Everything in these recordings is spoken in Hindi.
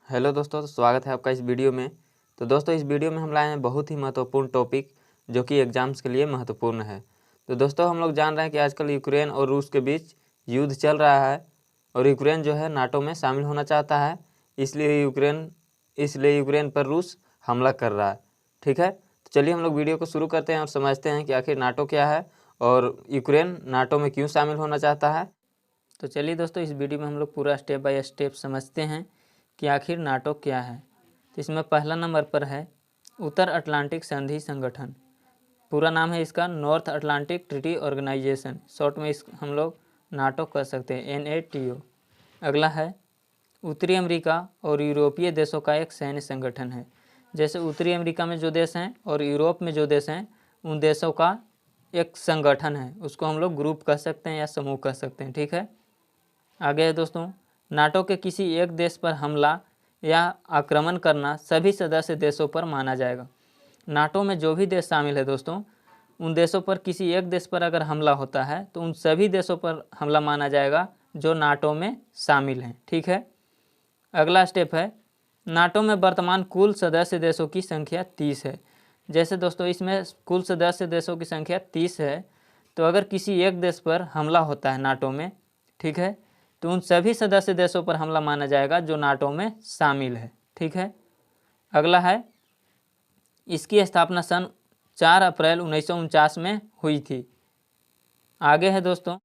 हेलो दोस्तों, तो स्वागत है आपका इस वीडियो में। तो दोस्तों, इस वीडियो में हम लाए हैं बहुत ही महत्वपूर्ण टॉपिक जो कि एग्जाम्स के लिए महत्वपूर्ण है। तो दोस्तों, हम लोग जान रहे हैं कि आजकल यूक्रेन और रूस के बीच युद्ध चल रहा है और यूक्रेन जो है नाटो में शामिल होना चाहता है। इसलिए यूक्रेन पर रूस हमला कर रहा है। ठीक है, तो चलिए हम लोग वीडियो को शुरू करते हैं और समझते हैं कि आखिर नाटो क्या है और यूक्रेन नाटो में क्यों शामिल होना चाहता है। तो चलिए दोस्तों, इस वीडियो में हम लोग पूरा स्टेप बाय स्टेप समझते हैं कि आखिर नाटो क्या है। तो इसमें पहला नंबर पर है उत्तर अटलांटिक संधि संगठन। पूरा नाम है इसका North Atlantic Treaty Organization, short में इस हम लोग नाटो कह सकते हैं, NATO। अगला है उत्तरी अमेरिका और यूरोपीय देशों का एक सैन्य संगठन है। जैसे उत्तरी अमेरिका में जो देश हैं और यूरोप में जो देश हैं, उन देशों का एक संगठन है, उसको हम लोग ग्रुप कह सकते हैं या समूह कह सकते हैं। ठीक है, आगे है दोस्तों, नाटो के किसी एक देश पर हमला या आक्रमण करना सभी सदस्य देशों पर माना जाएगा। नाटो में जो भी देश शामिल है दोस्तों, उन देशों पर किसी एक देश पर अगर हमला होता है तो उन सभी देशों पर हमला माना जाएगा जो नाटो में शामिल हैं। ठीक है, अगला स्टेप है नाटो में वर्तमान कुल सदस्य देशों की संख्या 30 है। जैसे दोस्तों, इसमें कुल सदस्य देशों की संख्या 30 है, तो अगर किसी एक देश पर हमला होता है नाटो में, ठीक है, तो उन सभी सदस्य देशों पर हमला माना जाएगा जो नाटो में शामिल है। ठीक है, अगला है इसकी स्थापना सन 4 अप्रैल 1949 में हुई थी। आगे है दोस्तों,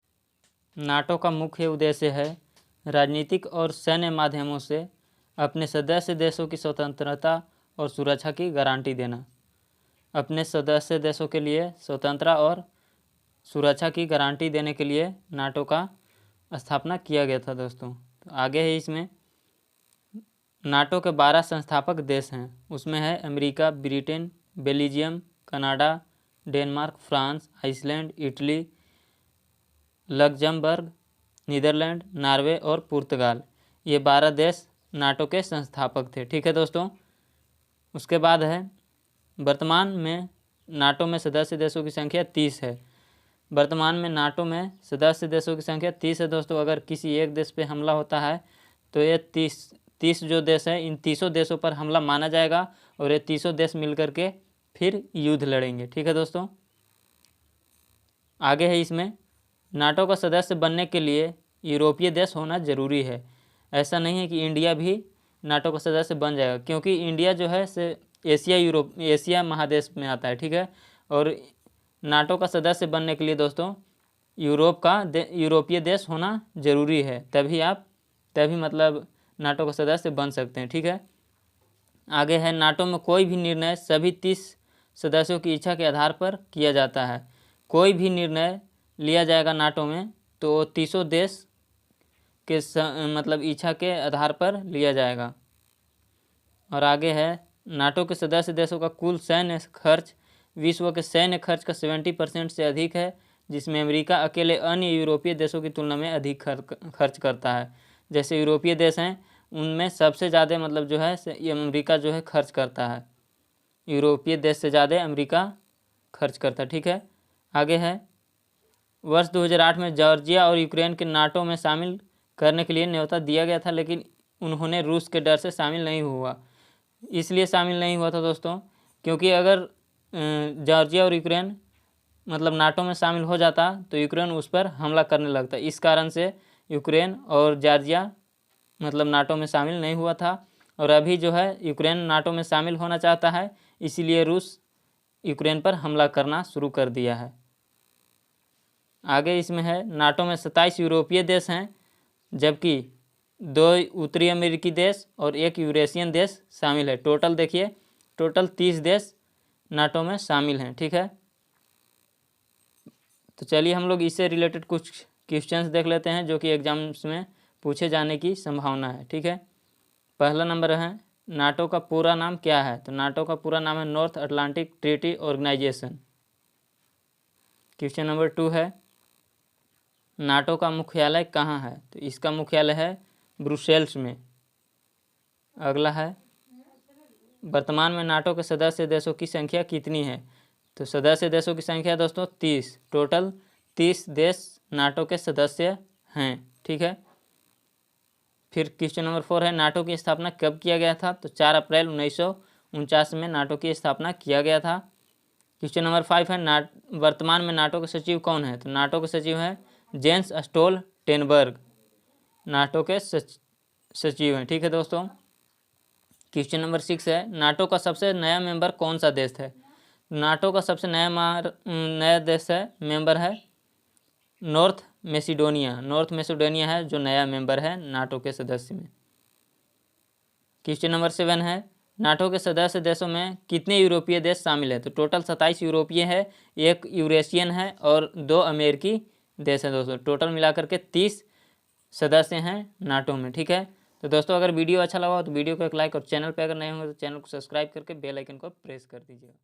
नाटो का मुख्य उद्देश्य है राजनीतिक और सैन्य माध्यमों से अपने सदस्य देशों की स्वतंत्रता और सुरक्षा की गारंटी देना। अपने सदस्य देशों के लिए स्वतंत्रता और सुरक्षा की गारंटी देने के लिए नाटो का स्थापना किया गया था दोस्तों। तो आगे है इसमें नाटो के 12 संस्थापक देश हैं। उसमें है America, Britain, Belgium, Canada, Denmark, France, Iceland, Italy, Luxembourg, Netherlands, Norway और पुर्तगाल। ये 12 देश नाटो के संस्थापक थे। ठीक है दोस्तों, उसके बाद है वर्तमान में नाटो में सदस्य देशों की संख्या 30 है। वर्तमान में नाटो में सदस्य देशों की संख्या 30 है दोस्तों। अगर किसी एक देश पे हमला होता है तो ये 30 जो देश है, इन 30 देशों पर हमला माना जाएगा और ये 30 देश मिलकर के फिर युद्ध लड़ेंगे। ठीक है दोस्तों, आगे है इसमें नाटो का सदस्य बनने के लिए यूरोपीय देश होना ज़रूरी है। ऐसा नहीं है कि इंडिया भी नाटो का सदस्य बन जाएगा, क्योंकि इंडिया जो है से एशिया महादेश में आता है। ठीक है, और नाटो का सदस्य बनने के लिए दोस्तों यूरोपीय देश होना ज़रूरी है, तभी मतलब नाटो का सदस्य बन सकते हैं। ठीक है, आगे है नाटो में कोई भी निर्णय सभी 30 सदस्यों की इच्छा के आधार पर किया जाता है। कोई भी निर्णय लिया जाएगा नाटो में तो 30 देश के मतलब इच्छा के आधार पर लिया जाएगा। और आगे है नाटो के सदस्य देशों का कुल सैन्य खर्च विश्व के सैन्य खर्च का 70% से अधिक है, जिसमें अमेरिका अकेले अन्य यूरोपीय देशों की तुलना में अधिक खर्च करता है। जैसे यूरोपीय देश हैं, उनमें सबसे ज़्यादा मतलब जो है ये अमेरिका जो है खर्च करता है। यूरोपीय देश से ज़्यादा अमेरिका खर्च करता है। ठीक है, आगे है वर्ष 2008 में जॉर्जिया और यूक्रेन के नाटो में शामिल करने के लिए न्योता दिया गया था, लेकिन उन्होंने रूस के डर से शामिल नहीं हुआ। इसलिए शामिल नहीं हुआ था दोस्तों, क्योंकि अगर जॉर्जिया और यूक्रेन मतलब नाटो में शामिल हो जाता तो यूक्रेन उस पर हमला करने लगता। इस कारण से यूक्रेन और जॉर्जिया मतलब नाटो में शामिल नहीं हुआ था। और अभी जो है यूक्रेन नाटो में शामिल होना चाहता है, इसीलिए रूस यूक्रेन पर हमला करना शुरू कर दिया है। आगे इसमें है नाटो में 27 यूरोपीय देश हैं, जबकि 2 उत्तरी अमेरिकी देश और 1 यूरेशियन देश शामिल है। टोटल देखिए, टोटल 30 देश नाटो में शामिल हैं। ठीक है, तो चलिए हम लोग इससे रिलेटेड कुछ क्वेश्चंस देख लेते हैं जो कि एग्जाम्स में पूछे जाने की संभावना है। ठीक है, पहला नंबर है नाटो का पूरा नाम क्या है। तो नाटो का पूरा नाम है North Atlantic Treaty Organization. Question number 2 है नाटो का मुख्यालय कहाँ है। तो इसका मुख्यालय है ब्रुसेल्स में। अगला है वर्तमान में नाटो के सदस्य देशों की संख्या कितनी है। तो सदस्य देशों की संख्या दोस्तों 30, टोटल 30 देश नाटो के सदस्य हैं। ठीक है, फिर क्वेश्चन नंबर 4 है नाटो की स्थापना कब किया गया था, तो 4 अप्रैल 1949 में नाटो की स्थापना किया गया था। क्वेश्चन नंबर 5 है वर्तमान में नाटो के सचिव कौन है, तो नाटो के सचिव हैं जेंस स्टोल्टेनबर्ग, नाटो के सचिव हैं। ठीक है दोस्तों। क्वेश्चन नंबर 6 है नाटो का सबसे नया मेंबर कौन सा देश है, नाटो का सबसे नया देश है मेंबर है नॉर्थ मैसेडोनिया है जो नया मेंबर है नाटो के सदस्य में। क्वेश्चन नंबर 7 है नाटो के सदस्य देशों में कितने यूरोपीय देश शामिल है, तो टोटल 27 यूरोपीय है, 1 यूरेशियन है और 2 अमेरिकी देश हैं दोस्तों। टोटल मिलाकर के 30 सदस्य हैं नाटो में। ठीक है, तो दोस्तों अगर वीडियो अच्छा लगा हो तो वीडियो को एक लाइक और चैनल पे अगर नए होंगे तो चैनल को सब्सक्राइब करके बेल आइकन को प्रेस कर दीजिएगा।